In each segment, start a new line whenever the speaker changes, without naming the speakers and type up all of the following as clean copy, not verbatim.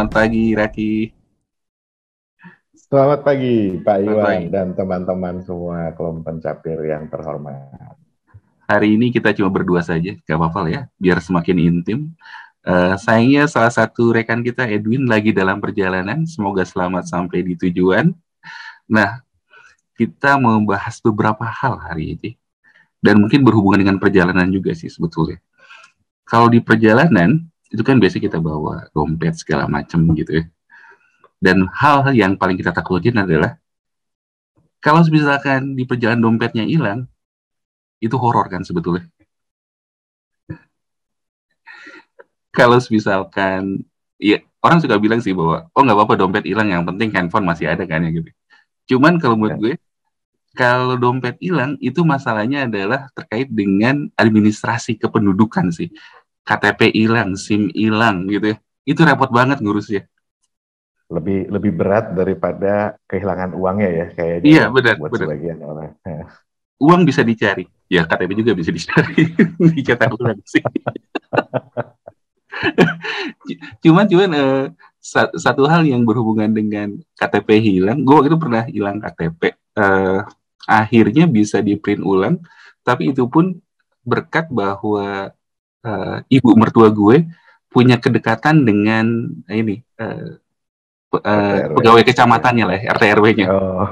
Selamat pagi, Raki.
Selamat pagi, Pak
Selamat
Iwan
pagi.
dan teman-teman semua kelompok pencapir yang terhormat.
Hari ini kita cuma berdua saja, gak apa-apa lah ya, biar semakin intim. Sayangnya salah satu rekan kita, Edwin, lagi dalam perjalanan. Semoga selamat sampai di tujuan. Nah, kita mau bahas beberapa hal hari ini. Dan mungkin berhubungan dengan perjalanan juga sih sebetulnya. Kalau di perjalanan, itu kan biasa kita bawa dompet segala macam gitu ya. Dan hal yang paling kita takutin adalah, kalau misalkan di perjalanan dompetnya hilang, itu horor kan sebetulnya. Kalau misalkan, ya orang suka bilang sih bahwa oh nggak apa-apa dompet hilang, yang penting handphone masih ada kan ya gitu. Cuman kalau menurut
Ya,
gue, kalau dompet hilang itu masalahnya adalah terkait dengan administrasi kependudukan sih. KTP hilang, SIM hilang gitu ya. Itu repot banget ngurusnya.
lebih berat daripada kehilangan uangnya ya, kayaknya
Iya
ya,
benar,
buat
benar.
sebagian orang.
Uang bisa dicari, ya KTP juga bisa dicari, dicetak ulang sih. Cuman satu hal yang berhubungan dengan KTP hilang, gue waktu itu pernah hilang KTP. Akhirnya bisa di print ulang, tapi itu pun berkat bahwa ibu mertua gue punya kedekatan dengan ini
RT RW
pegawai
gitu ya.
kecamatannya lah, RT RW-nya.
Oh,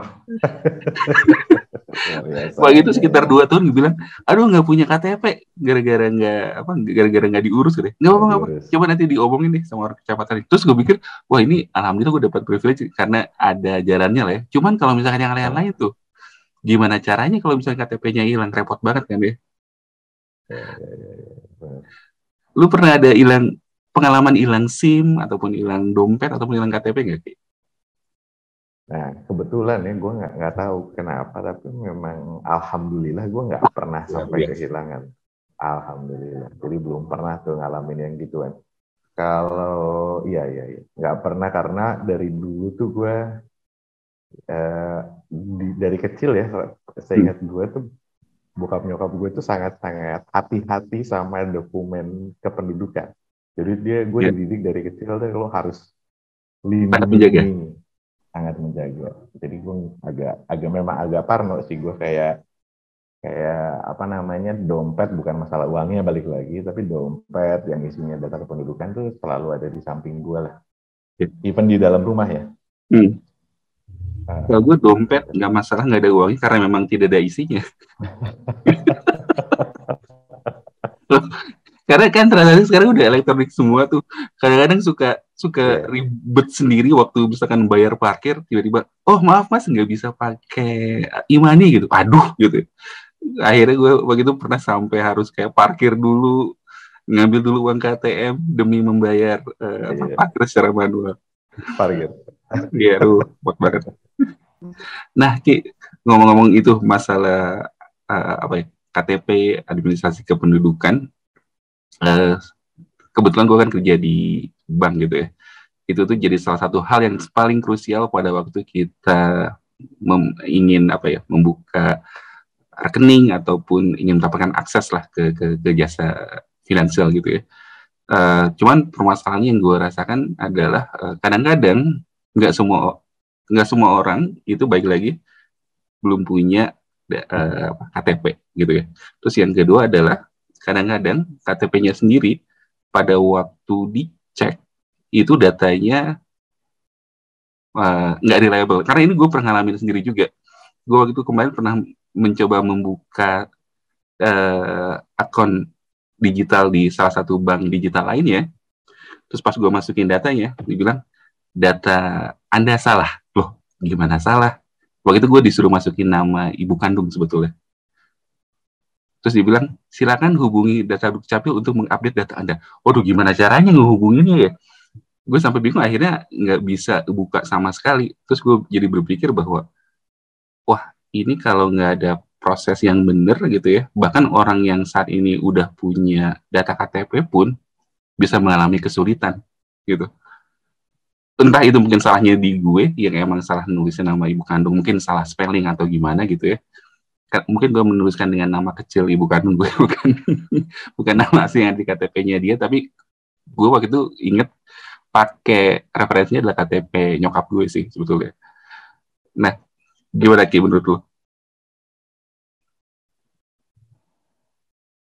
luar biasa.
Wah itu
Ya,
sekitar
ya.
2 tahun gue bilang, aduh nggak punya KTP, gara-gara nggak diurus gitu. Nggak
Nggak
apa-apa,
diurus.
coba nanti diomongin deh sama orang kecamatan. Terus gue pikir, wah ini alhamdulillah gue dapat privilege karena ada jalannya lah ya. Cuman kalau misalkan yang
Ah,
lain-lain tuh, gimana caranya kalau misalkan KTP-nya hilang, repot banget kan ya.
ya, ya, ya, ya. Benar.
Lu pernah ada hilang pengalaman hilang SIM ataupun hilang dompet ataupun hilang KTP nggak? Ki?
Nah, kebetulan ya gue nggak tahu kenapa, tapi memang alhamdulillah gue nggak pernah
Luar
sampai
biasa.
kehilangan. Alhamdulillah. Jadi belum pernah tuh ngalamin yang gituan. Kalau iya iya iya nggak pernah karena dari dulu tuh gue dari kecil ya saya
Hmm.
ingat gue tuh bokap nyokap gue tuh sangat-sangat hati-hati sama dokumen kependudukan. Jadi gue
Ya,
dididik dari kecil tuh lo harus
sangat
lindungi
menjaga.
ini, sangat menjaga. Jadi gue agak agak memang agak parno sih gue kayak kayak apa namanya dompet bukan masalah uangnya balik lagi tapi dompet yang isinya data kependudukan tuh selalu ada di samping gue lah
Ya.
even di dalam rumah ya.
Hmm. Kalau gue dompet
Gitu.
nggak masalah, nggak ada uangnya karena memang tidak ada isinya. Karena kan transaksi sekarang udah elektronik semua tuh. Kadang-kadang suka suka
Ya,
ribet sendiri waktu misalkan bayar parkir, tiba-tiba, oh maaf mas nggak bisa pakai e-money gitu. Aduh gitu. Akhirnya gue begitu pernah sampai harus kayak parkir dulu, ngambil dulu uang KTM demi membayar
ya,
parkir secara manual.
parkir.
Iya, aduh, buat banget. Nah, Ki, ngomong-ngomong itu masalah apa ya, KTP, administrasi kependudukan, eh, kebetulan gue kan kerja di bank gitu ya. Itu tuh jadi salah satu hal yang paling krusial pada waktu kita ingin apa ya, membuka rekening ataupun ingin mendapatkan akses lah ke jasa finansial gitu ya. Cuman permasalahannya yang gue rasakan adalah kadang-kadang nggak semua nggak semua orang itu baik lagi belum punya KTP gitu ya. Terus yang kedua adalah kadang-kadang KTP-nya sendiri pada waktu dicek itu datanya nggak reliable. Karena ini gue pernah ngalamin sendiri juga. Gue waktu itu kemarin pernah mencoba membuka akun digital di salah satu bank digital lainnya. Terus pas gue masukin datanya, dibilang data Anda salah. Loh, gimana salah? Waktu itu gue disuruh masukin nama ibu kandung sebetulnya. Terus dibilang, silakan hubungi data Dukcapil untuk mengupdate data Anda. Waduh, gimana caranya ngehubunginnya ya? Gue sampai bingung, akhirnya nggak bisa buka sama sekali. Terus gue jadi berpikir bahwa, wah, ini kalau nggak ada proses yang benar gitu ya, bahkan orang yang saat ini udah punya data KTP pun bisa mengalami kesulitan gitu. Entah itu mungkin salahnya di gue, yang emang salah nulisnya nama ibu kandung, mungkin salah spelling atau gimana gitu ya. Mungkin gue menuliskan dengan nama kecil ibu kandung gue, bukan bukan nama asli yang di KTP-nya dia, tapi gue waktu itu inget pakai referensinya adalah KTP nyokap gue sih sebetulnya. Nah, gimana Ki menurut lu?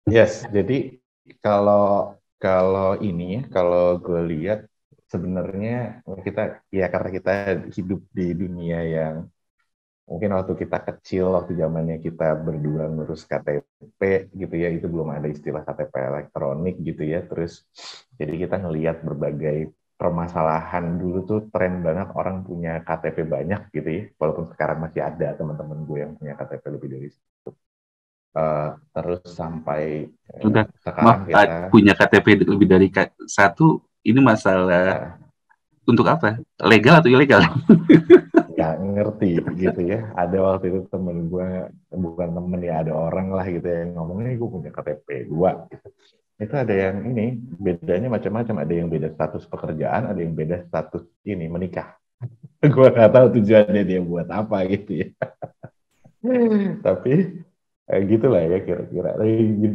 Yes, jadi kalau kalau ini ya, kalau gue lihat sebenarnya kita ya karena kita hidup di dunia yang mungkin waktu kita kecil, waktu zamannya kita berdua ngurus KTP gitu ya, itu belum ada istilah KTP elektronik gitu ya. Terus jadi kita ngelihat berbagai permasalahan dulu tuh tren banget orang punya KTP banyak gitu ya. Walaupun sekarang masih ada teman-teman gue yang punya KTP lebih dari terus sampai
Udah, maaf,
sekarang kita
punya KTP lebih dari satu, ini masalah
uh,
untuk apa? Legal atau ilegal?
nggak ngerti gitu ya. Ada waktu itu temen gue, bukan temen ya, ada orang lah gitu yang ngomongnya gue punya KTP 2 gitu. Itu ada yang ini bedanya macam-macam, ada yang beda status pekerjaan, ada yang beda status ini menikah. Gue nggak tahu tujuannya dia buat apa gitu ya. Tapi gitulah ya kira-kira.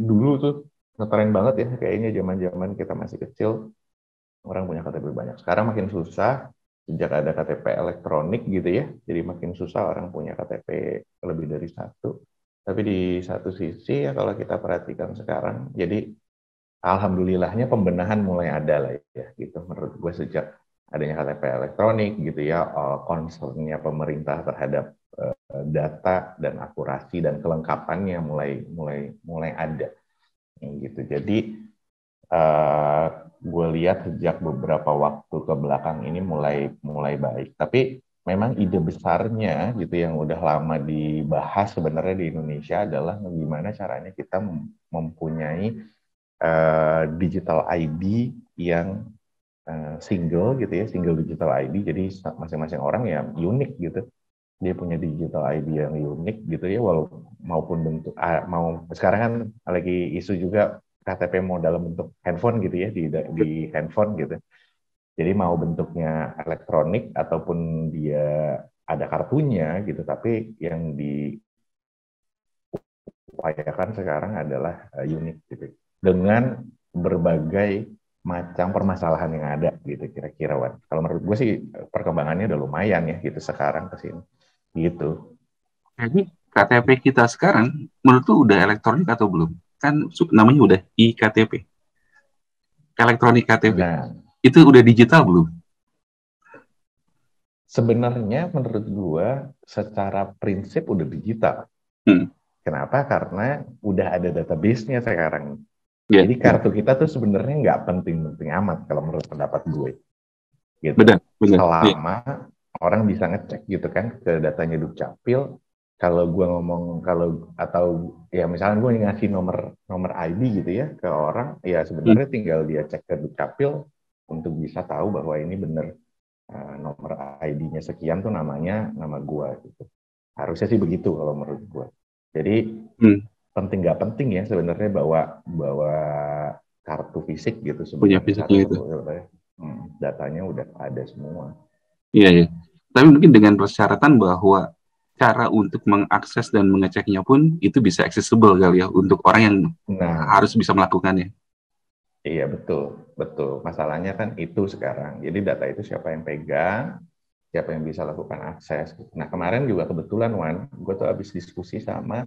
Dulu tuh ngetren banget ya kayaknya zaman-zaman kita masih kecil orang punya KTP banyak. Sekarang makin susah sejak ada KTP elektronik gitu ya. Jadi makin susah orang punya KTP lebih dari satu. Tapi di satu sisi ya kalau kita perhatikan sekarang, jadi alhamdulillahnya pembenahan mulai ada lah ya gitu. Menurut gue sejak adanya KTP elektronik gitu ya, concernnya pemerintah terhadap data dan akurasi dan kelengkapannya mulai ada gitu. Jadi gue lihat sejak beberapa waktu ke belakang ini mulai baik. Tapi memang ide besarnya gitu yang udah lama dibahas sebenarnya di Indonesia adalah gimana caranya kita mempunyai digital ID yang single gitu ya, single digital ID. Jadi masing-masing orang ya unik gitu. Dia punya digital ID yang unik gitu ya, walaupun maupun bentuk mau sekarang kan lagi isu juga KTP mau dalam bentuk handphone gitu ya, di handphone gitu. Jadi mau bentuknya elektronik ataupun dia ada kartunya gitu, tapi yang diupayakan sekarang adalah unik gitu. Dengan berbagai macam permasalahan yang ada gitu kira-kira Wan. Kalau menurut gue sih perkembangannya udah lumayan ya gitu sekarang ke sini. Gitu.
Jadi KTP kita sekarang menurut lu udah elektronik atau belum? Kan namanya udah iKTP, elektronik KTP.
Nah,
Itu udah digital belum?
sebenarnya menurut gua secara prinsip udah digital.
Hmm.
Kenapa? Karena udah ada database-nya sekarang.
Ya,
Jadi
ya.
kartu kita tuh sebenarnya nggak penting-penting amat kalau menurut pendapat gue. Gitu.
Benar, benar. Ya.
Selama orang bisa ngecek gitu kan ke datanya Dukcapil. Kalau gue ngomong atau ya misalnya gue ngasih nomor ID gitu ya ke orang, ya
Hmm.
sebenarnya tinggal dia cek ke Dukcapil untuk bisa tahu bahwa ini benar nomor ID-nya sekian tuh nama gue gitu. Harusnya sih begitu kalau menurut gue. Jadi
Hmm.
penting nggak penting ya sebenarnya bawa kartu fisik gitu
Punya
sebenarnya
fisiknya itu.
satu-satu sebenarnya. Datanya udah ada semua.
Iya, ya. Tapi mungkin dengan persyaratan bahwa cara untuk mengakses dan mengeceknya pun itu bisa accessible kali ya untuk orang yang
Nah,
harus bisa melakukannya.
iya betul, betul. Masalahnya kan itu sekarang. Jadi data itu siapa yang pegang, siapa yang bisa lakukan akses. Nah kemarin juga kebetulan Wan, gue tuh habis diskusi sama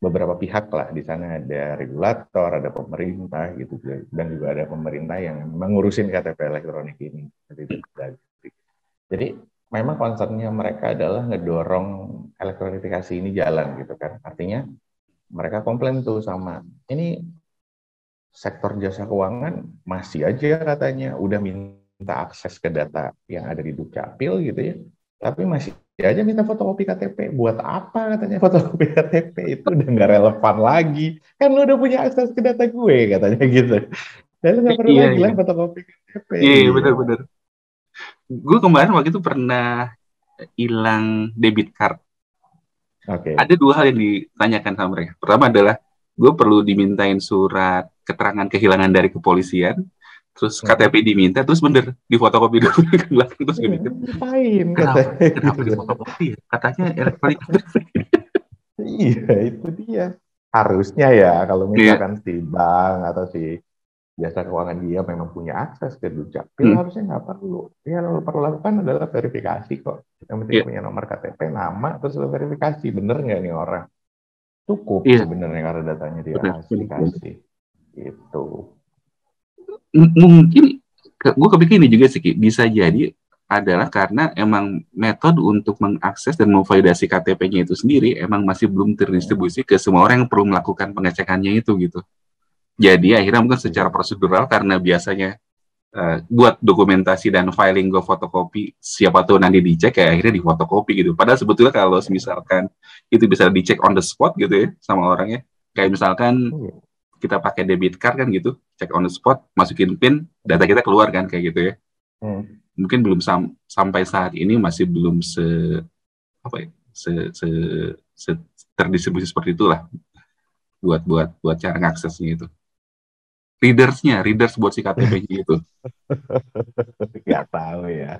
beberapa pihak lah. Di sana ada regulator, ada pemerintah gitu, dan juga ada pemerintah yang mengurusin KTP elektronik ini. Jadi memang concernnya mereka adalah ngedorong elektronifikasi ini jalan gitu kan. Artinya mereka komplain tuh sama ini sektor jasa keuangan masih aja katanya udah minta akses ke data yang ada di Dukcapil gitu ya. Tapi masih aja minta fotokopi KTP. Buat apa katanya fotokopi KTP itu udah nggak relevan lagi. Kan lu udah punya akses ke data gue katanya gitu. Dan lu nggak perlu
Iya,
lagi
iya.
lah fotokopi KTP.
Iya,
Iya.
benar-benar. Gue kemarin waktu itu pernah hilang debit card.
Oke.
Ada dua hal yang ditanyakan sama mereka. Pertama adalah gue perlu dimintain surat keterangan kehilangan dari kepolisian, terus KTP diminta, terus bener di fotokopi dulu ke belakang, terus gue
Iya,
mikir,
ngapain
kenapa,
katanya
kenapa
gitu.
di fotokopi ya? Katanya elektronik.
Iya, itu dia. Harusnya ya kalau
Iya,
misalkan si bank atau si jasa keuangan dia memang punya akses ke Dukcapil, harusnya nggak perlu. Yang lo perlu lakukan adalah verifikasi kok. Yang penting punya nomor KTP, nama, terus lo verifikasi bener nggak nih orang. Cukup sebenarnya karena datanya dirahasiasi. Itu.
Mungkin gue kepikir ini juga sih, bisa jadi adalah karena emang metode untuk mengakses dan memvalidasi KTP-nya itu sendiri emang masih belum terdistribusi ke semua orang yang perlu melakukan pengecekannya itu gitu. Jadi akhirnya mungkin secara prosedural karena biasanya buat dokumentasi dan filing gue fotokopi, siapa tuh nanti dicek kayak akhirnya di fotokopi gitu. Padahal sebetulnya kalau misalkan itu bisa dicek on the spot gitu ya sama orangnya. Kayak misalkan kita pakai debit card kan gitu, cek on the spot, masukin PIN, data kita keluar kan kayak gitu ya. Mungkin belum sampai saat ini masih belum terdistribusi seperti itulah buat cara ngaksesnya itu. Readers buat si KTP-nya itu.
Nggak tahu ya.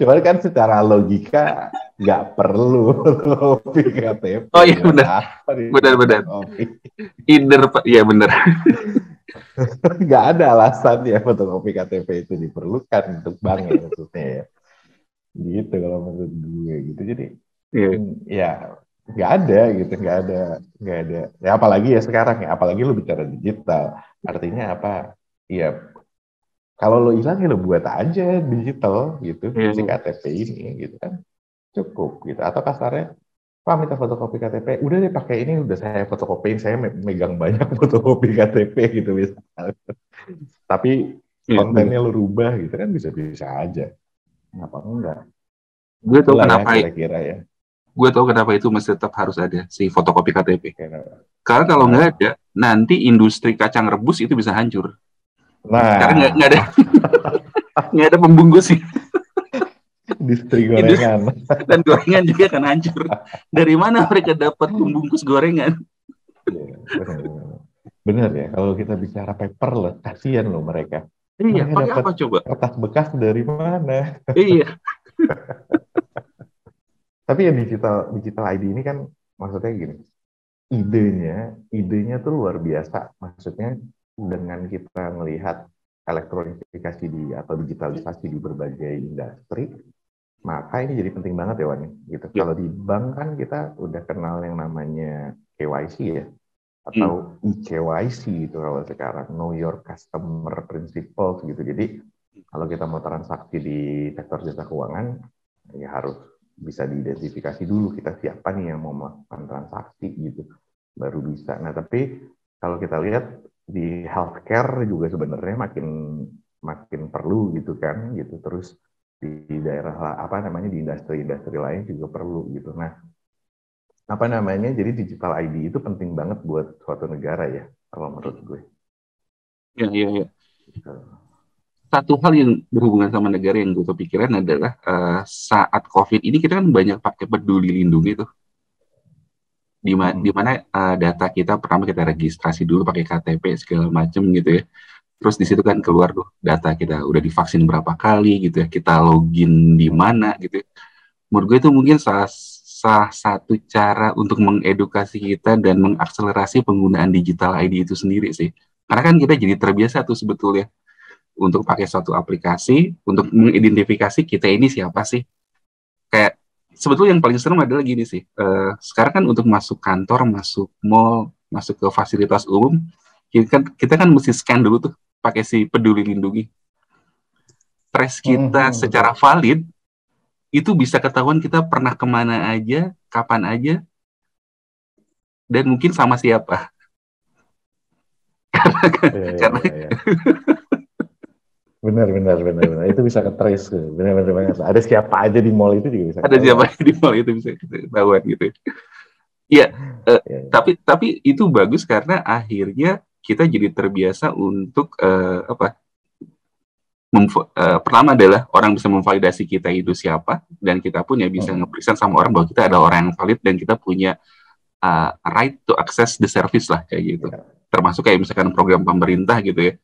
Cuman kan secara logika nggak perlu fotokopi KTP.
Oh iya benar. Iya benar.
Nggak ada alasan ya fotokopi KTP itu diperlukan untuk bank ya maksudnya ya. Gitu kalau menurut gue gitu. Jadi ya nggak ada gitu, nggak ada. Ya apalagi ya sekarang ya, apalagi lu bicara digital. Artinya apa? Ya kalau lo hilang ya lo buat aja digital gitu, si KTP ini gitu kan cukup gitu. Atau kasarnya, Pak minta fotokopi KTP, udah deh pakai ini, udah saya fotokopiin, saya megang banyak fotokopi KTP gitu misalnya. Tapi kontennya lo rubah gitu kan bisa aja. Kenapa enggak?
Gue tahu kenapa
kira-kira ya.
Gue tahu kenapa itu masih tetap harus ada si fotokopi KTP. Karena kalau nggak ada, nanti industri kacang rebus itu bisa hancur. Karena nggak ada pembungkus sih.
Industri gorengan.
Dan gorengan juga akan hancur. Dari mana mereka dapat pembungkus gorengan?
Bener ya, kalau kita bicara paperless, kasihan loh mereka.
Iya, pakai apa coba?
Kertas bekas dari mana?
Iya.
Tapi ya digital ID ini kan maksudnya gini, idenya tuh luar biasa. Maksudnya dengan kita melihat elektronifikasi atau digitalisasi di berbagai industri, maka ini jadi penting banget ya Wan. Gitu. Kalau di bank kan kita udah kenal yang namanya KYC ya, atau eKYC itu kalau sekarang, Know Your Customer Principles gitu. Jadi kalau kita mau transaksi di sektor jasa keuangan, ya harus bisa diidentifikasi dulu kita siapa nih yang mau melakukan transaksi gitu, baru bisa. Nah tapi kalau kita lihat di healthcare juga sebenarnya makin perlu gitu kan gitu. Terus di daerah di industri lain juga perlu gitu. Nah jadi digital ID itu penting banget buat suatu negara ya kalau menurut gue.
Iya. Satu hal yang berhubungan sama negara yang gue kepikiran adalah saat COVID ini kita kan banyak pakai peduli lindungi tuh. Di mana data kita pertama kita registrasi dulu pakai KTP segala macam gitu ya. Terus di situ kan keluar tuh data kita udah divaksin berapa kali gitu ya, kita login di mana gitu ya. Menurut gue itu mungkin salah satu cara untuk mengedukasi kita dan mengakselerasi penggunaan digital ID itu sendiri sih. Karena kan kita jadi terbiasa tuh sebetulnya untuk pakai suatu aplikasi untuk mengidentifikasi kita ini siapa sih. Kayak sebetulnya yang paling serem adalah gini sih. Sekarang kan untuk masuk kantor, masuk mall, masuk ke fasilitas umum, kita kan mesti scan dulu tuh pakai si peduli lindungi. Trace kita secara valid itu bisa ketahuan kita pernah kemana aja, kapan aja, dan mungkin sama siapa. Karena
Benar. Itu bisa ke-trace. Benar. Ada siapa aja di mall itu juga bisa.
Ada siapa aja di mall itu bisa ketahuan gitu. Iya, tapi itu bagus karena akhirnya kita jadi terbiasa untuk pertama adalah orang bisa memvalidasi kita itu siapa, dan kita pun ya bisa nge-present sama orang bahwa kita adalah orang yang valid dan kita punya right to access the service lah kayak gitu. Termasuk kayak misalkan program pemerintah gitu ya.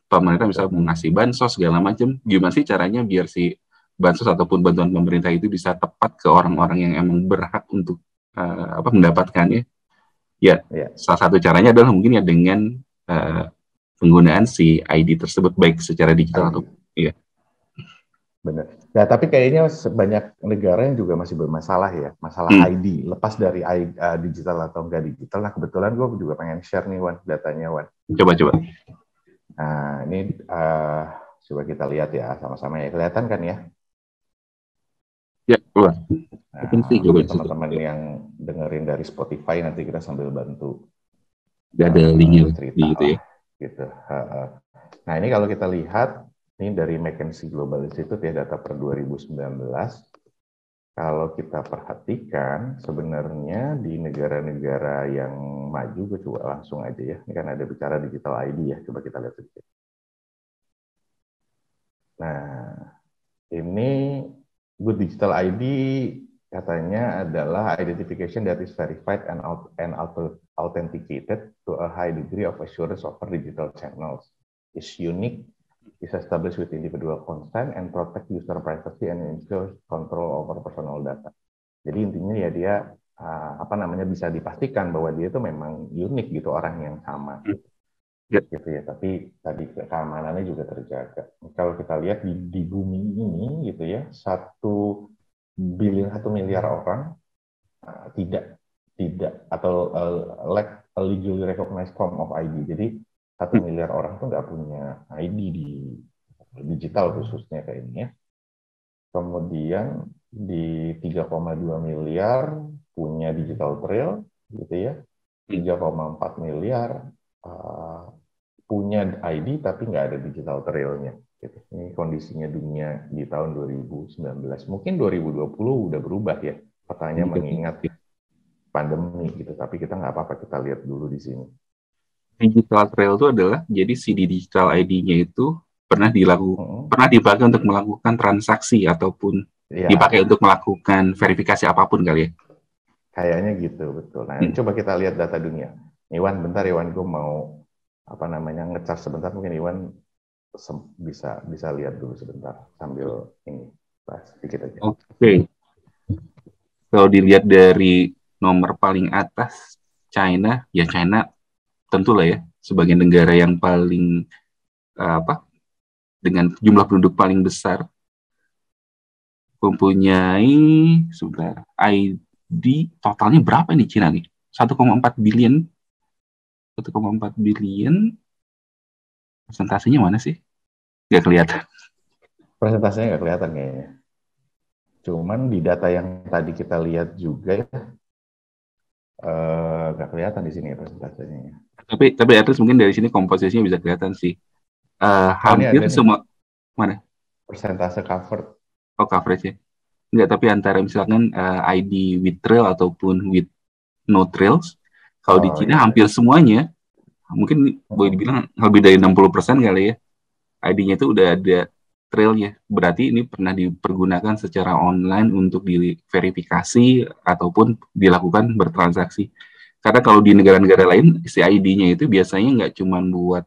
Pemerintah bisa mengasih bansos segala macam, gimana sih caranya biar si bansos ataupun bantuan pemerintah itu bisa tepat ke orang-orang yang emang berhak untuk mendapatkannya. Ya, salah satu caranya adalah mungkin ya dengan penggunaan si ID tersebut baik secara digital atau iya.
Benar. Nah, tapi kayaknya banyak negara yang juga masih bermasalah ya, masalah ID. Lepas dari digital atau enggak digital, nah kebetulan gue juga pengen share nih, Wan, datanya, Wan.
Coba.
Nah, ini coba kita lihat ya, sama-sama ya. Kelihatan kan ya?
Ya, keluar.
Nah, mungkin teman-teman yang dengerin dari Spotify, nanti kita sambil bantu
Gak ada linknya
cerita
di itu ya.
Gitu. Nah, ini kalau kita lihat, ini dari McKinsey Global Institute ya, data per 2019. Kalau kita perhatikan, sebenarnya di negara-negara yang maju, gue coba langsung aja ya. Ini kan ada bicara digital ID ya, coba kita lihat sedikit. Nah, ini good digital ID katanya adalah identification that is verified and authenticated to a high degree of assurance over digital channels. Is unique, is established with individual consent and protect user privacy and ensure control over personal data. Jadi intinya ya dia bisa dipastikan bahwa dia itu memang unik gitu, orang yang sama gitu ya. Tapi tadi keamanannya juga terjaga. Kalau kita lihat di bumi ini gitu ya, 1 miliar orang tidak atau lack a legally recognized form of ID. Jadi 1 miliar orang tuh nggak punya ID di digital khususnya kayak ini ya. Kemudian di 3,2 miliar punya digital trail gitu ya. 3,4 miliar punya ID tapi nggak ada digital trailnya. Gitu. Ini kondisinya dunia di tahun 2019. Mungkin 2020 udah berubah ya. Pertanyaannya mengingat pandemi gitu. Tapi kita nggak apa-apa, kita lihat dulu di sini.
Digital trail itu adalah jadi si digital ID-nya itu pernah dipakai untuk melakukan transaksi ataupun dipakai untuk melakukan verifikasi apapun kali ya.
Kayaknya gitu, betul. Nah, coba kita lihat data dunia. Iwan, bentar Iwan, gue mau ngecas sebentar, mungkin Iwan bisa lihat dulu sebentar sambil ini bahas sedikit aja.
Oke. Kalau dilihat dari nomor paling atas China tentulah ya sebagai negara yang paling dengan jumlah penduduk paling besar, mempunyai ID totalnya berapa nih Cina nih? 1,4 billion. Presentasinya mana sih? Nggak kelihatan.
Presentasinya nggak kelihatan kayaknya. Cuman di data yang tadi kita lihat juga ya, nggak kelihatan di sini ya presentasinya.
Tapi at least mungkin dari sini komposisinya bisa kelihatan sih. Hampir semua mana?
Persentase covered.
Oh, coverage ya. Enggak, tapi antara misalkan ID with trail ataupun with no trails, kalau di Cina hampir semuanya, mungkin boleh dibilang lebih dari 60% kali ya, ID-nya itu udah ada trailnya. Berarti ini pernah dipergunakan secara online untuk diverifikasi ataupun dilakukan bertransaksi. Karena kalau di negara-negara lain, si ID-nya itu biasanya nggak cuma buat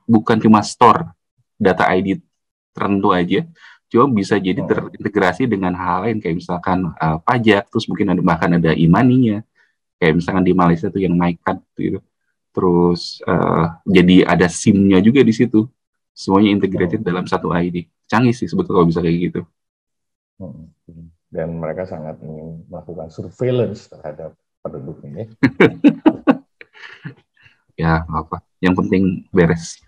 bukan cuma store data ID tertentu aja, cuma bisa jadi terintegrasi dengan hal lain kayak misalkan pajak, terus mungkin bahkan ada e-money-nya, kayak misalkan di Malaysia tuh yang MyCard gitu. Terus jadi ada SIM-nya juga di situ, semuanya integrated dalam satu ID. Canggih sih sebetulnya kalau bisa kayak gitu.
Dan mereka sangat ingin melakukan surveillance terhadap penduduk ini.
Ya apa, yang penting beres.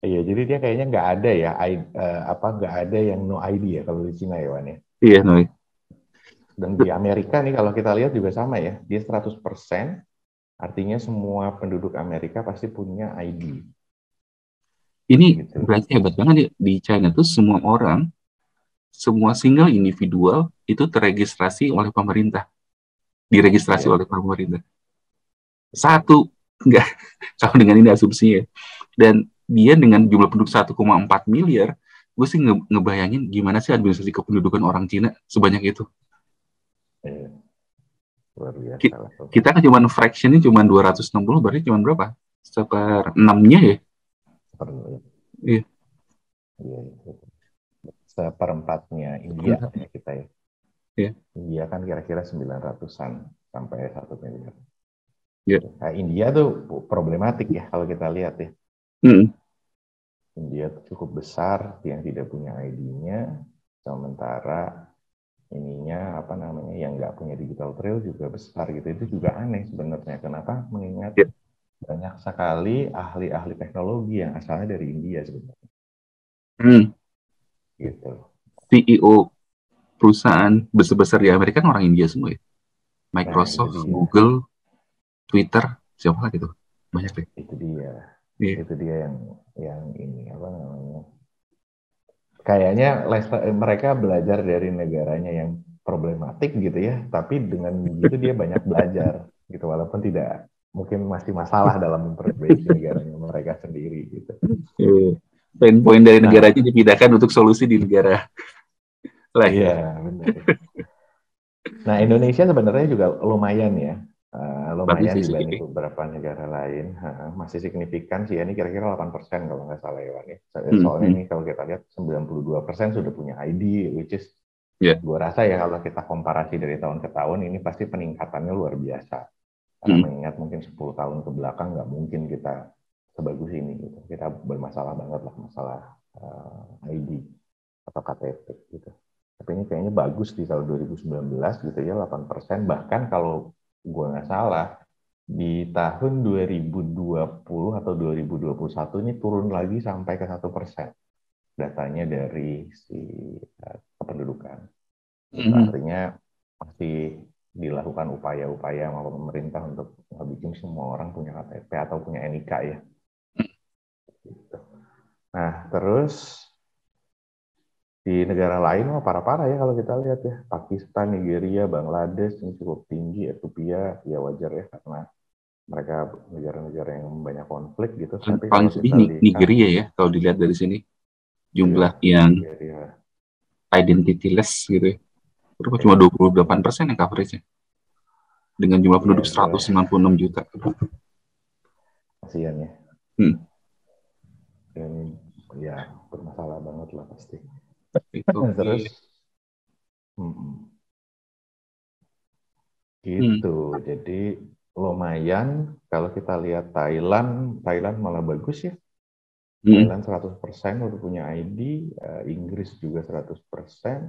Iya, jadi dia kayaknya nggak ada ya, nggak ada yang no ID ya kalau di Cina ya, Wan ya.
Iya, no.
Dan di Amerika nih kalau kita lihat juga sama ya, dia 100%, artinya semua penduduk Amerika pasti punya ID.
Ini gitu. Berarti hebat banget ya, di China tuh semua orang, semua single individual itu terregistrasi oleh pemerintah, diregistrasi oleh pemerintah. Satu, enggak, kalau dengan ini asumsinya. Dan dia dengan jumlah penduduk 1,4 miliar, gue sih ngebayangin gimana sih administrasi kependudukan orang Cina sebanyak itu.
Luar biasa.
Kita kan cuma fractionnya cuma 260, berarti cuma berapa? 1/6-nya ya? Iya.
Iya. 1/4-nya India ya kita ya.
Iya.
India kan kira-kira 900-an sampai 1 miliar.
Iya.
Nah, India tuh problematik ya kalau kita lihat ya.
Mm.
India tuh cukup besar yang tidak punya ID-nya, sementara ininya apa namanya yang nggak punya digital trail juga besar gitu. Itu juga aneh sebenarnya. Kenapa? Mengingat
Iya.
banyak sekali ahli-ahli teknologi yang asalnya dari India sebenarnya.
Mm.
Gitu.
CEO perusahaan besar-besar di Amerika kan orang India semua ya.
Nah, itu
Microsoft,
dia.
Google, Twitter, siapa lagi tuh? Banyak deh.
Itu dia.
Iya.
Itu dia yang ini apa namanya? Kayaknya mereka belajar dari negaranya yang problematik gitu ya, tapi dengan gitu dia banyak belajar gitu, walaupun tidak mungkin masih masalah dalam memperbaiki negaranya mereka sendiri gitu.
Iya. Poin-poin dari
Nah,
negaranya dipindahkan untuk solusi di negara lain.
iya benar. Nah, Indonesia sebenarnya juga lumayan ya.
Bagus
Lumayan
sih
dibanding
sih.
beberapa negara lain. Masih signifikan sih, ini kira-kira 8% kalau nggak salah ya, Wan, ya. Soalnya
Mm-hmm.
ini kalau kita lihat 92% sudah punya ID, which is
Ya.
gue rasa ya kalau kita komparasi dari tahun ke tahun ini pasti peningkatannya luar biasa. Karena
Mm.
mengingat mungkin 10 tahun ke belakang nggak mungkin kita sebagus ini gitu. Kita bermasalah banget lah masalah ID atau KTP gitu. Tapi ini kayaknya bagus di tahun 2019 gitu ya, 8%. Bahkan kalau gue nggak salah di tahun 2020 atau 2021 ini turun lagi sampai ke 1% datanya dari si kependudukan. Itu
Mm-hmm.
artinya masih dilakukan upaya-upaya sama pemerintah untuk bikin semua orang punya KTP atau punya NIK ya. Gitu. Nah, terus di negara lain mah parah-parah ya kalau kita lihat ya. Pakistan, Nigeria, Bangladesh ini cukup tinggi. Ethiopia ya wajar ya karena mereka negara-negara yang banyak konflik gitu. Tapi
Paling
kalau
sedih
kita lihat
Nigeria ya kalau dilihat dari sini
ya
jumlah yang
Nigeria
identityless gitu ya. Berapa cuma
ya
28% yang coverage-nya dengan jumlah
ya
penduduk
gue
196 juta.
kasihan ya.
Hmm.
Dan ya bermasalah banget lah pasti.
Itu
Terus
iya. Hmm.
gitu. Jadi lumayan kalau kita lihat Thailand, Thailand malah bagus ya.
Hmm.
Thailand 100% udah punya ID, Inggris juga 100%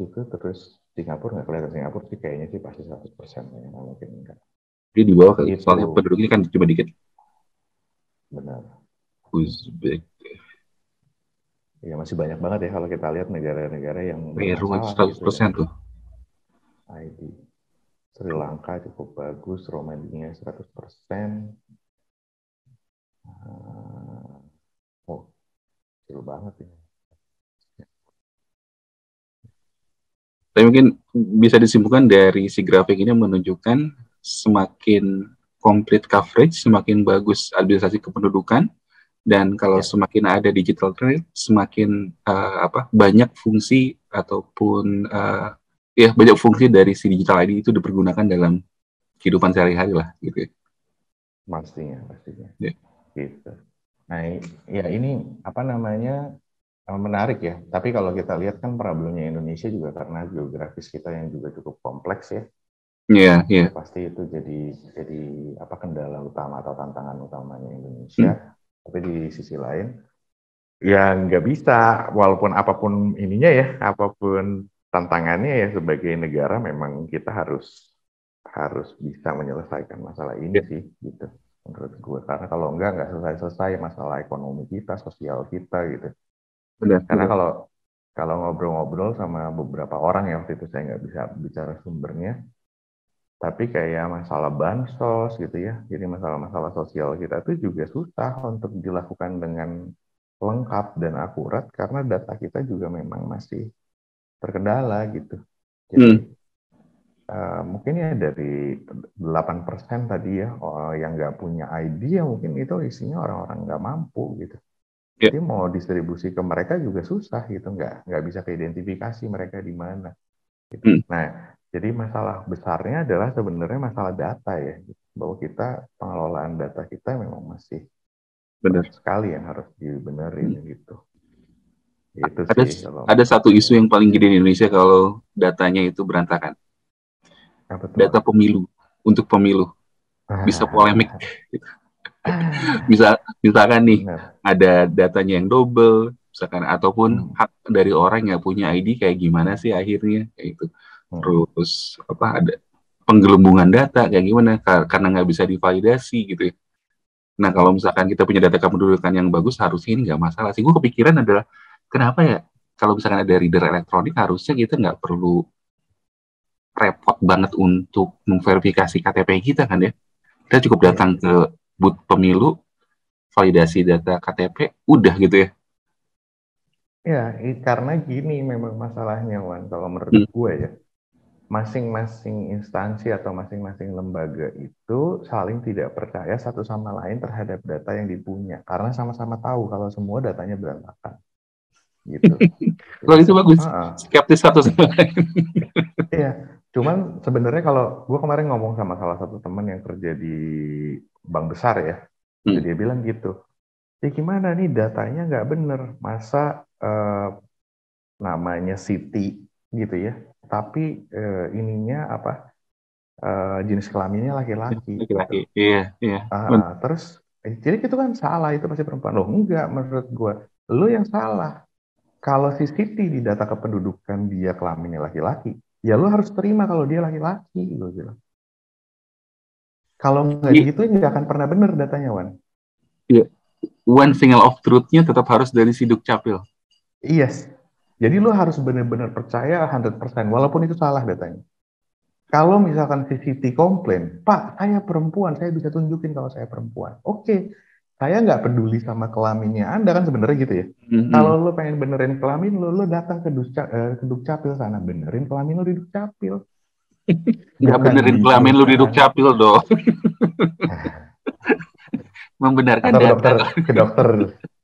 gitu, terus Singapura nggak kelihatan, Singapura sih kayaknya sih pasti 100% ya, nggak mungkin enggak.
Dia di bawah kali.
Gitu,
Soalnya penduduknya kan cuma dikit.
benar.
Uzbek,
Ya masih banyak banget ya kalau kita lihat negara-negara yang
Peru itu
bermasalah gitu ya
100% tuh.
ID. Sri Lanka cukup bagus, Romania 100%. Oh, kecil banget ini.
Tapi mungkin bisa disimpulkan dari si grafik ini menunjukkan semakin komplit coverage, semakin bagus administrasi kependudukan, dan kalau
Ya,
semakin ada digital trade, semakin banyak fungsi ataupun ya banyak fungsi dari si digital ID itu dipergunakan dalam kehidupan sehari-hari lah gitu ya.
pastinya.
Ya.
Gitu. Nah, ya ini apa namanya menarik ya. Tapi kalau kita lihat kan problemnya Indonesia juga karena geografis kita yang juga cukup kompleks ya.
Iya, iya.
Ya pasti itu jadi apa kendala utama atau tantangan utamanya
Hmm.
Indonesia. Tapi di sisi lain ya nggak bisa walaupun apapun ininya ya, apapun tantangannya ya sebagai negara memang kita harus harus bisa menyelesaikan masalah ini
Ya,
sih gitu menurut gue, karena kalau nggak selesai masalah ekonomi kita, sosial kita gitu.
benar,
Karena
benar.
kalau kalau ngobrol-ngobrol sama beberapa orang ya, waktu itu saya nggak bisa bicara sumbernya, tapi kayak masalah bansos gitu ya, jadi masalah-masalah sosial kita itu juga susah untuk dilakukan dengan lengkap dan akurat karena data kita juga memang masih terkendala gitu. Jadi
Hmm.
mungkin ya dari 8% tadi ya yang nggak punya ID ya mungkin itu isinya orang-orang nggak mampu gitu.
Ya.
Jadi mau distribusi ke mereka juga susah gitu, nggak bisa keidentifikasi mereka di mana. Gitu.
Hmm.
Nah, jadi masalah besarnya adalah sebenarnya masalah data ya, bahwa kita pengelolaan data kita memang masih banyak
Benar.
sekali yang harus dibenerin
Hmm.
gitu. Itu
Ada
sih kalau
ada
menurut
satu
gue.
isu yang paling gede di Indonesia kalau datanya itu berantakan.
Apa tuh?
Data pemilu untuk pemilu bisa polemik. Bisa misalkan nih
Benar.
ada datanya yang double, misalkan ataupun
Hmm.
hak dari orang yang punya ID kayak gimana sih akhirnya kayak itu.
Hmm.
Terus apa ada penggelembungan data kayak gimana karena nggak bisa divalidasi gitu ya. Nah kalau misalkan kita punya data kependudukan yang bagus harusnya ini nggak masalah sih. Gue kepikiran adalah kenapa ya kalau misalkan ada reader elektronik harusnya kita nggak perlu repot banget untuk memverifikasi KTP kita kan ya. Kita cukup
Iya.
datang ke booth pemilu, validasi data KTP, udah gitu ya.
Ya, karena gini memang masalahnya, Wan. Kalau menurut
Hmm.
gue ya, masing-masing instansi atau masing-masing lembaga itu saling tidak percaya satu sama lain terhadap data yang dipunya. Karena sama-sama tahu kalau semua datanya berantakan. Gitu.
Kalau
Jadi,
itu bagus, skeptis satu sama lain.
iya. Cuman sebenarnya kalau gue kemarin ngomong sama salah satu teman yang kerja di bank besar ya, itu
Hmm.
dia bilang gitu. Ya gimana nih datanya nggak bener, masa namanya Siti gitu ya, tapi ininya apa jenis kelaminnya laki-laki gitu.
Laki-laki, iya, iya.
Terus jadi itu kan salah, itu pasti perempuan. Loh enggak, menurut gue lo yang salah. Kalau si Siti di data kependudukan dia kelaminnya laki-laki, ya lo harus terima kalau dia laki-laki, lo bilang. Kalau nggak
Iya,
gitu nggak akan pernah bener datanya, Wan.
iya. One single of truth-nya tetap harus dari si Dukcapil.
Yes. Jadi lo harus benar-benar percaya 100%, walaupun itu salah datanya. Kalau misalkan si Siti komplain, Pak, saya perempuan, saya bisa tunjukin kalau saya perempuan. Oke, saya nggak peduli sama kelaminnya Anda kan sebenarnya gitu ya.
Hmm.
Kalau lo pengen benerin kelamin lo datang ke Dukcapil sana, benerin kelamin lo di Dukcapil.
Nggak
Bukan
benerin
di
kelamin lu di
perusahaan.
Dukcapil dong. Membenarkan
Atau
data.
ke dokter,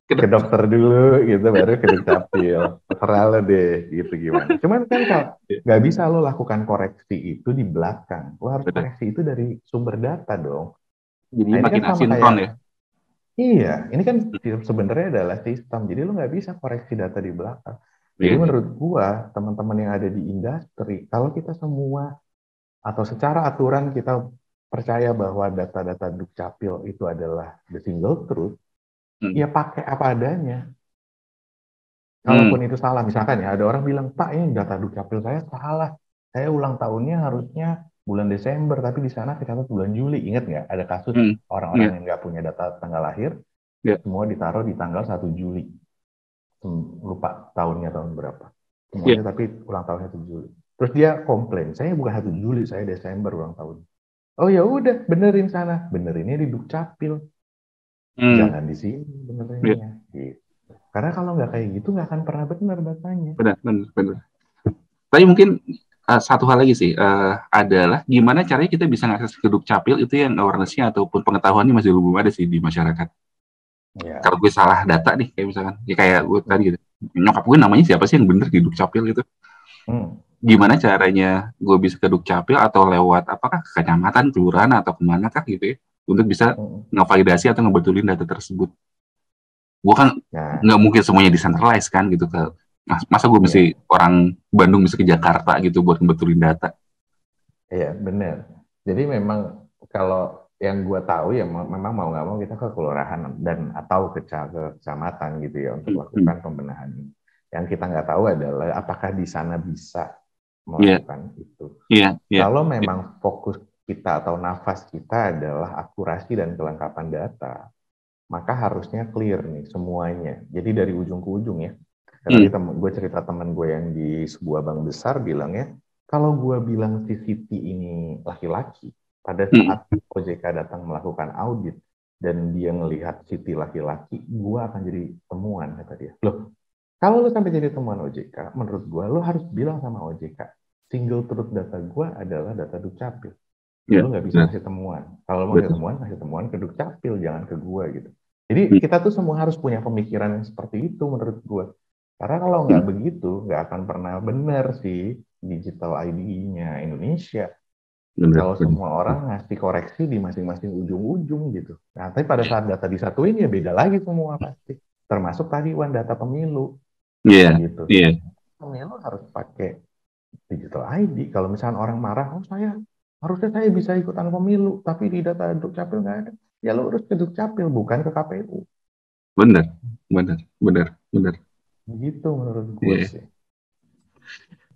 ke dokter dulu gitu, baru ke Dukcapil. Terserah lo deh, gitu gimana. Cuman kan kalau nggak bisa lo lakukan koreksi itu di belakang. Lo harus
Betul.
koreksi itu dari sumber data dong.
Jadi
Nah ini kan
makin
sama
asinkron
kayak,
ya.
iya, ini kan sebenarnya adalah sistem. Jadi lu nggak bisa koreksi data di belakang. Jadi
Iya.
menurut gua, teman-teman yang ada di industri, kalau kita semua atau secara aturan kita percaya bahwa data-data Dukcapil itu adalah the single truth,
Hmm.
ya pakai apa adanya.
Hmm.
Kalaupun itu salah, misalkan ya ada orang bilang, Pak, ini data Dukcapil saya salah. Saya ulang tahunnya harusnya bulan Desember, tapi di sana tercatat bulan Juli. Ingat nggak? Ada kasus
Hmm.
orang-orang
Iya.
yang nggak punya data tanggal lahir,
Iya.
semua ditaruh di tanggal 1 Juli. Lupa tahunnya tahun berapa.
Iya.
Semuanya tapi ulang tahun 1 Juli. Terus dia komplain, saya bukan 1 Juli, saya Desember ulang tahun. Oh ya udah, benerin sana. Benerinnya di Dukcapil.
Hmm.
Jangan di sini
Iya.
benerinnya. Gitu. Karena kalau nggak kayak gitu nggak akan pernah benar datanya.
Benar, benar, benar. Tapi mungkin satu hal lagi sih adalah gimana caranya kita bisa ngakses ke Dukcapil itu yang awareness-nya ataupun pengetahuannya masih belum ada sih di masyarakat. Kalau
Ya.
gue salah data nih kayak misalkan ya kayak gue tadi
Hmm.
gitu. Nyokap gue namanya siapa sih yang bener di Dukcapil gitu.
Hmm.
Gimana caranya gue bisa ke Dukcapil atau lewat apakah ke kecamatan, kelurahan atau kemana kah gitu ya untuk bisa
Hmm.
ngevalidasi atau ngebetulin data tersebut. Gue kan
Nah,
nggak mungkin semuanya decentralized kan gitu ke masa gue mesti
iya,
orang Bandung mesti ke Jakarta gitu buat ngebetulin data.
iya benar. Jadi memang kalau yang gue tahu ya memang mau nggak mau kita ke kelurahan dan atau ke kecamatan gitu ya untuk
Hmm. Hmm.
lakukan pembenahan ini. Yang kita nggak tahu adalah apakah di sana bisa
Iya,
melakukan itu.
iya, iya.
Kalau memang fokus kita atau nafas kita adalah akurasi dan kelengkapan data, maka harusnya clear nih semuanya. Jadi dari ujung ke ujung ya. Tadi
Hmm.
gue cerita teman gue yang di sebuah bank besar bilangnya, kalau gue bilang si Siti ini laki-laki, pada
Hmm.
saat OJK datang melakukan audit dan dia ngelihat Siti laki-laki, gue akan jadi temuan, kata dia. Loh, kalau lu sampai jadi temuan OJK, menurut gue, lu harus bilang sama OJK, single truth data gue adalah data Dukcapil.
Iya,
Lu nggak bisa
benar,
ngasih temuan. Kalau mau
betul.
ngasih temuan ke Dukcapil, jangan ke gue gitu. Jadi
Hmm.
kita tuh semua harus punya pemikiran yang seperti itu menurut gue. Karena kalau
Hmm.
nggak begitu, nggak akan pernah benar sih digital ID-nya Indonesia.
Benar,
Kalau
benar.
semua orang ngasih koreksi di masing-masing ujung-ujung gitu. Nah, tapi pada saat data disatuin ya beda lagi semua pasti. Termasuk tadi Wan data pemilu.
Iya,
gitu.
iya.
Pemilu harus pakai digital ID. Kalau misalnya orang marah, oh harusnya saya bisa ikutan pemilu, tapi di data Dukcapil nggak ada. Ya lo urus ke Dukcapil, bukan ke KPU.
Benar, benar, benar, benar.
Begitu menurut gue
Iya.
sih.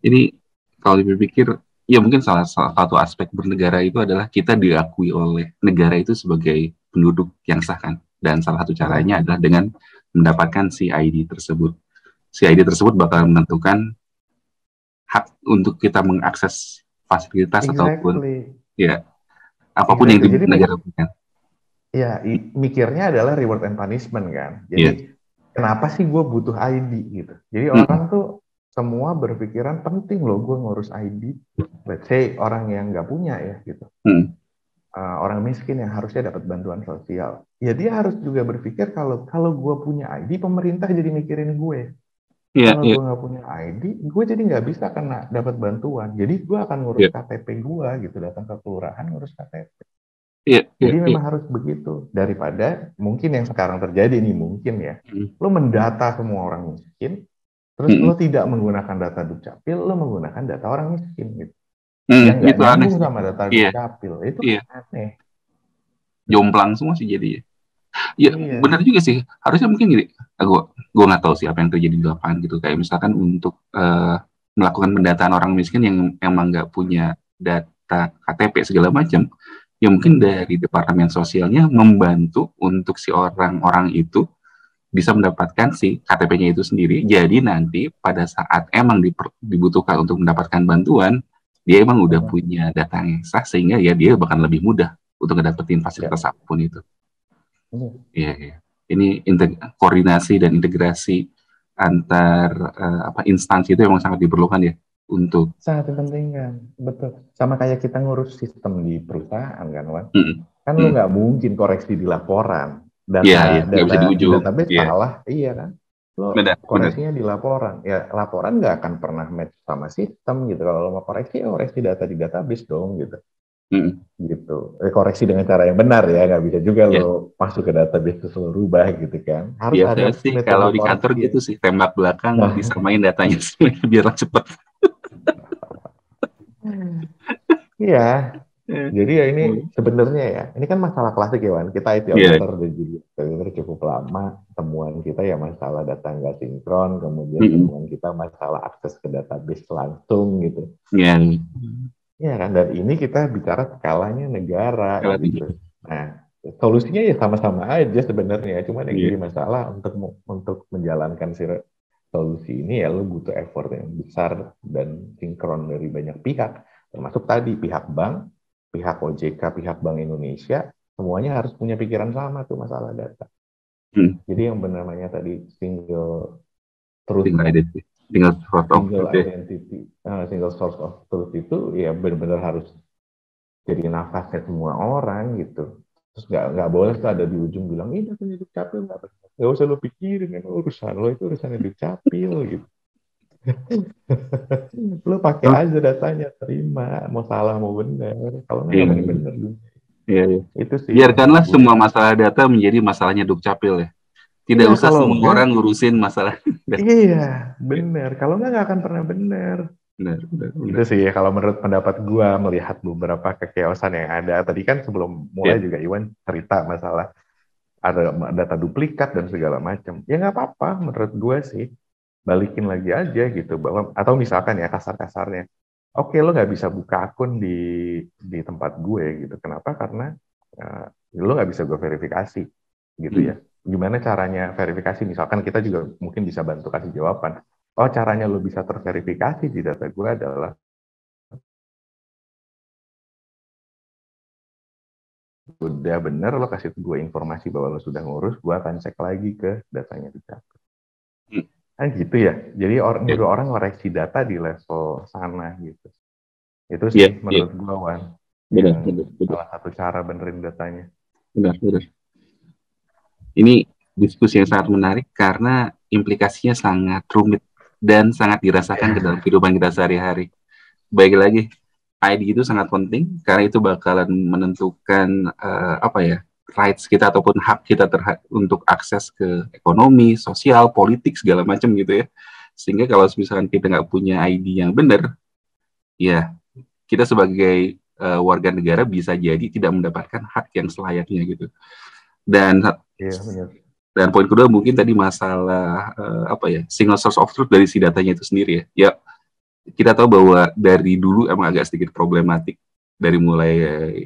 Ini kalau dipikir, ya mungkin salah satu aspek bernegara itu adalah kita diakui oleh negara itu sebagai penduduk yang sah kan. Dan salah satu caranya adalah dengan mendapatkan si ID tersebut. Si ID tersebut bakal menentukan hak untuk kita mengakses fasilitas ataupun
Exactly.
ya apapun yang
Exactly. Jadi
negara berikan.
ya mikirnya adalah reward and punishment kan.
Iya.
Jadi kenapa sih gue butuh ID gitu. Jadi
Mm,
orang tuh semua berpikiran penting loh gue ngurus ID. Let's say orang yang nggak punya ya gitu.
mm.
Orang miskin yang harusnya dapat bantuan sosial. Ya dia harus juga berpikir kalau gue punya ID, pemerintah jadi mikirin gue.
Iya,
Kalau
iya,
gue nggak punya ID, gue jadi nggak bisa kena dapat bantuan. Jadi gue akan ngurus
iya,
KTP gue gitu, datang ke kelurahan ngurus KTP.
iya, iya,
Jadi
iya.
memang harus begitu. Daripada mungkin yang sekarang terjadi nih mungkin ya,
Mm,
lo mendata semua orang miskin, terus
mm,
lo tidak menggunakan data Dukcapil, lo menggunakan data orang miskin gitu.
mm.
Yang nggak
Itu aneh
nyambung
sih.
sama data
Iya,
Dukcapil, itu
iya.
aneh.
Jomplang semua sih jadi. Ya,
Iya.
benar juga sih. Harusnya mungkin gini. Gue nggak tahu sih apa yang terjadi di lapangan gitu. Kayak misalkan untuk melakukan pendataan orang miskin yang emang nggak punya data KTP segala macam, ya mungkin dari departemen sosialnya membantu untuk si orang-orang itu bisa mendapatkan si KTP-nya itu sendiri. Jadi nanti pada saat emang dibutuhkan untuk mendapatkan bantuan, dia emang udah punya data yang sah sehingga ya dia bakal lebih mudah untuk ngedapetin
Ya.
fasilitas apapun itu.
Iya.
Iya, iya. Ini koordinasi dan integrasi antar instansi itu memang sangat diperlukan ya untuk.
Sangat dipentingkan, betul. Sama kayak kita ngurus sistem di perusahaan kan, Wan.
Mm,
Kan lo
mm.
nggak mungkin koreksi di laporan.
Iya, iya,
Data
nggak bisa
data di
diujuk.
database
Iya,
salah, iya kan? Lo
benar, benar.
koreksinya di laporan. Ya laporan nggak akan pernah match sama sistem gitu. Kalau lo mau koreksi, ya koreksi data di database dong gitu.
Mm,
Gitu. Koreksi dengan cara yang benar ya, nggak bisa juga
ya,
lo masuk ke database terus lo rubah gitu kan. Harus
biasa
ada
sih
metode
kalau di kantor
koreksi.
gitu sih tembak belakang
Nah,
disamain datanya semuanya biar cepet.
iya.
Iya,
Jadi ya ini sebenarnya ya, ini kan masalah klasik ya Wan. Kita IT
iya.
auditor udah jadi IT auditor cukup lama. Temuan kita ya masalah data nggak sinkron, kemudian
Mm,
temuan kita masalah akses ke database langsung gitu.
iya,
Ya kan, dan ini kita bicara skalanya negara
skala tinggi.
gitu. Nah, solusinya ya sama-sama aja sebenarnya. Cuman yang
Iya.
jadi masalah untuk menjalankan solusi ini ya lo butuh effort yang besar dan sinkron dari banyak pihak. Termasuk tadi pihak bank, pihak OJK, pihak Bank Indonesia, semuanya harus punya pikiran sama tuh masalah data.
Hmm.
Jadi yang namanya tadi single truth,
Tinggal edit, tinggal source of
single
truth ya.
identity, single source of truth itu ya benar-benar harus jadi nafasnya semua orang gitu. Terus nggak boleh tuh ada di ujung bilang, ini data Dukcapil nggak benar. Nggak usah lo pikirin, kan urusan lo itu urusan Dukcapil gitu. Lo pakai
Oh,
aja datanya, terima. Mau salah mau benar. Kalau nggak
iya,
mungkin benar.
iya, iya.
Itu sih menurut
Biarkanlah
gue.
semua masalah data menjadi masalahnya Dukcapil ya. Tidak
Iya,
usah
kalau
semua
enggak,
orang ngurusin masalah data.
iya, benar. Kalau enggak nggak akan pernah benar.
Benar, benar,
Itu
benar.
sih kalau menurut pendapat gua melihat beberapa kekeosan yang ada. Tadi kan sebelum mulai
Ya.
juga Iwan cerita masalah ada data duplikat dan segala macam. Ya nggak apa-apa menurut gue sih. Balikin lagi aja gitu bahwa atau misalkan ya kasar-kasarnya. Oke, lo nggak bisa buka akun di tempat gue gitu. Kenapa? Karena uh, lo nggak bisa gue verifikasi gitu
Hmm.
ya. Gimana caranya verifikasi? Misalkan kita juga mungkin bisa bantu kasih jawaban. Oh, caranya lo bisa terverifikasi di data gue adalah udah bener lo kasih gue informasi bahwa lo sudah ngurus, gue akan cek lagi ke datanya di data.
Hmm.
Kan gitu ya. Jadi
Ya,
orang ngoreksi data di level sana gitu. Itu
ya,
sih
ya.
menurut gue Wan
Benar,
yang
benar, benar,
salah satu cara benerin datanya.
benar, benar. Ini diskusi yang sangat menarik karena implikasinya sangat rumit dan sangat dirasakan ke dalam kehidupan kita sehari-hari. Baik lagi, ID itu sangat penting karena itu bakalan menentukan rights kita ataupun hak kita untuk akses ke ekonomi, sosial, politik segala macam gitu ya. Sehingga kalau misalkan kita nggak punya ID yang benar, ya kita sebagai warga negara bisa jadi tidak mendapatkan hak yang selayaknya gitu. Dan poin kedua mungkin tadi masalah single source of truth dari si datanya itu sendiri ya. Ya kita tahu bahwa dari dulu emang agak sedikit problematik dari mulai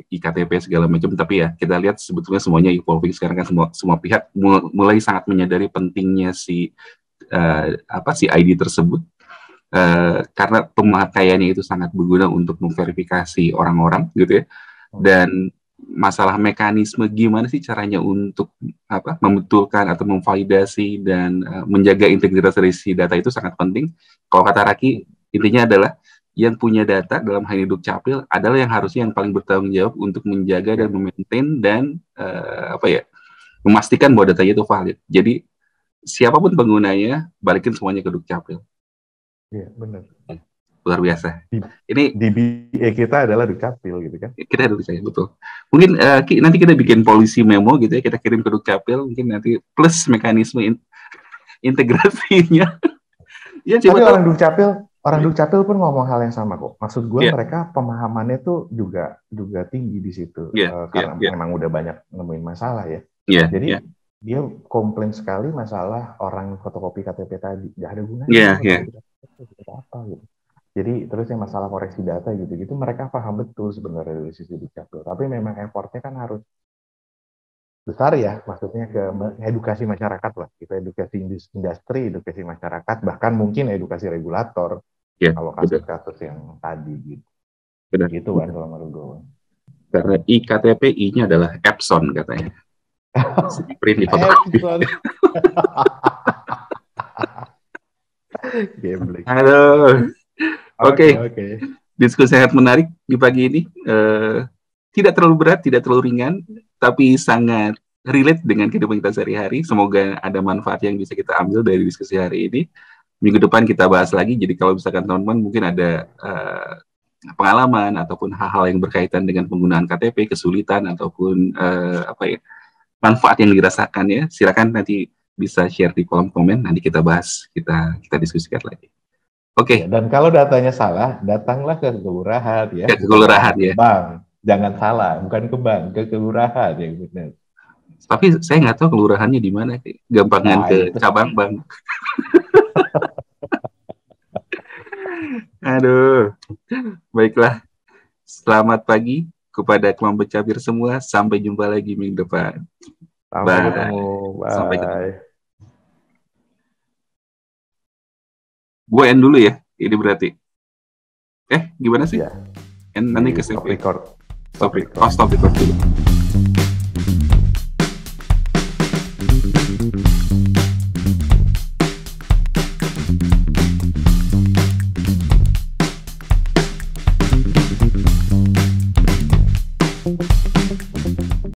iktp segala macam, tapi ya kita lihat sebetulnya semuanya evolving sekarang kan, semua pihak mulai sangat menyadari pentingnya si ID tersebut, karena pemakaiannya itu sangat berguna untuk memverifikasi orang-orang gitu ya. Dan masalah mekanisme gimana sih caranya untuk membetulkan atau memvalidasi dan menjaga integritas dari si data itu sangat penting. Kalau kata Raki, intinya adalah yang punya data dalam hal ini Dukcapil adalah yang harusnya yang paling bertanggung jawab untuk menjaga dan memaintain dan memastikan bahwa datanya itu valid. Jadi siapapun penggunanya, balikin semuanya ke Dukcapil.
Iya, benar.
Luar biasa.
Ini DBA kita adalah Dukcapil gitu kan?
Kita ada Dukcapil, betul. Mungkin nanti kita bikin policy memo gitu ya, kita kirim ke Dukcapil, mungkin nanti plus mekanisme integrasinya.
Ya, tapi orang Dukcapil pun ngomong hal yang sama kok. Maksud gue mereka pemahamannya tuh juga tinggi di situ, karena memang udah banyak nemuin masalah ya. Jadi dia komplain sekali masalah orang fotokopi KTP tadi, nggak ada gunanya. Apa gitu. Jadi terus yang masalah koreksi data gitu mereka paham betul sebenarnya dari sisi Dukcapil. Tapi memang effortnya kan harus besar ya, maksudnya ke edukasi masyarakat lah. Kita edukasi industri, edukasi masyarakat, bahkan mungkin edukasi regulator. Kalau kasus-kasus yang tadi gitu.
Benar.
Gitu kan kalau menurut gue.
Karena iktp I-nya adalah Epson katanya. Print di fotokopi. Halo. Oke. Diskusi sangat menarik di pagi ini. Tidak terlalu berat, tidak terlalu ringan, tapi sangat relate dengan kehidupan kita sehari-hari. Semoga ada manfaat yang bisa kita ambil dari diskusi hari ini. Minggu depan kita bahas lagi. Jadi kalau misalkan teman-teman mungkin ada pengalaman ataupun hal-hal yang berkaitan dengan penggunaan KTP, kesulitan ataupun manfaat yang dirasakan ya, silakan nanti bisa share di kolom komen. Nanti kita bahas, kita diskusikan lagi. Oke.
Dan kalau datanya salah, datanglah ke kelurahan ya.
Ke kelurahan ya.
Bang, jangan salah, bukan ke bank, ke kelurahan ya benar.
Tapi saya nggak tahu kelurahannya di mana, gampangan ke cabang bank. Aduh, baiklah. Selamat pagi kepada kelompok Becapir semua. Sampai jumpa lagi minggu depan.
Sampai ketemu. Bye.
Sampai ketemu. Gue end dulu ya. Ini berarti. Gimana sih?
Ya.
End nanti ke
stop record.
Stop record dulu.